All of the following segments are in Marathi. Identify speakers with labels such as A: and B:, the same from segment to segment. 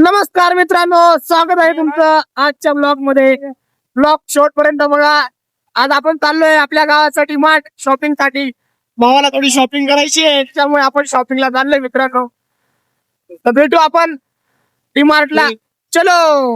A: नमस्कार मित्रांनो, स्वागत आहे तुमचं आजच्या ब्लॉग मध्ये. ब्लॉग शेवट पर्यंत बघा. आज आपण चाललोय आपल्या गावाचा डीमार्ट शॉपिंग साठी. भावाला थोडी शॉपिंग करायची आहे, त्यामुळे आपण शॉपिंगला चाललोय मित्रांनो. तर भेटू आपण डीमार्टला. चलो.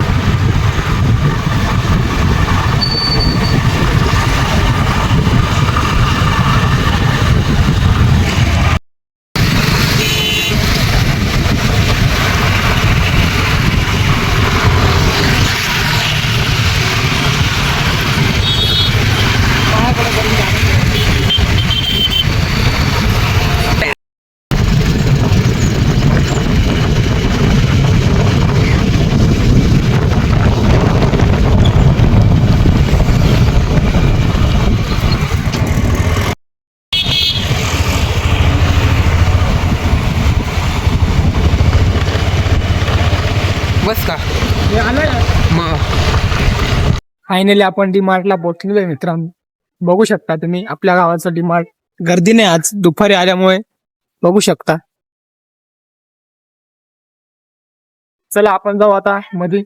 B: बस का
A: फायनली आपण डीमार्टला पोहोचलोय मित्रांनो. बघू शकता तुम्ही आपल्या गावाचं डीमार्ट. गर्दी नाही आज, दुपारी आल्यामुळे. बघू शकता. चला आपण जाऊ आता मध्ये.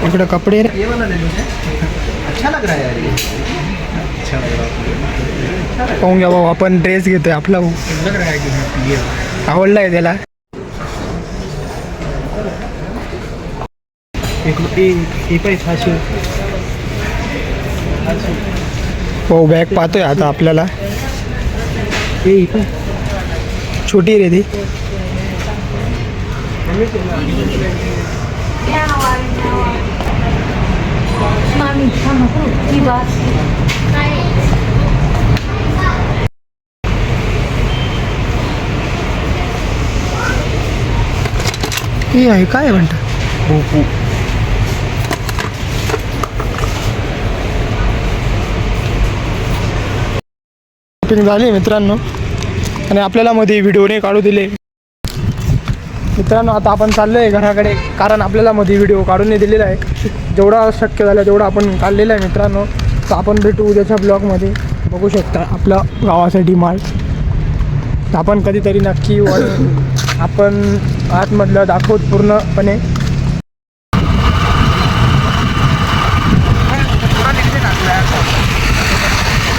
A: इकडे कपडे
B: ये वाला ले लो, अच्छा लग रहा है यार ये. अच्छा लग रहा है.
A: पाहून घ्या भाऊ, आपण ड्रेस घेतोय आपला भाऊ.
B: लग रहा है कि ये
A: आवडलाय त्याला.
B: एक फाशी
A: भाऊ बॅग पाहतोय आता आपल्याला. छोटी रे ती. हे आहे काय म्हणता. शॉपिंग झाली मित्रांनो, आणि आपल्याला मध्ये व्हिडिओने काढू दिले मित्रांनो. आता आपण चाललोय घराकडे, कारण आपल्याला मध्ये व्हिडिओ काढून नाही दिलेला आहे. जेवढा शक्य झालं तेवढा आपण काढलेला आहे मित्रांनो. तर आपण भेटू उद्याच्या ब्लॉगमध्ये. बघू शकता आपल्या गावाचा डीमार्ट. तर आपण कधीतरी नक्की आपण आतमधलं दाखवत पूर्णपणे.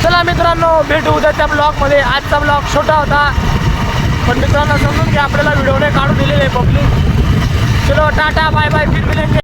A: चला मित्रांनो, भेटू उद्याच्या ब्लॉगमध्ये. आजचा ब्लॉग छोटा होता, पण मित्रांनो समजून की आपल्याला व्हिडिओने काढून दिलेले पब्लिक. चलो टाटा बाय बाय, फिर मिलेंगे.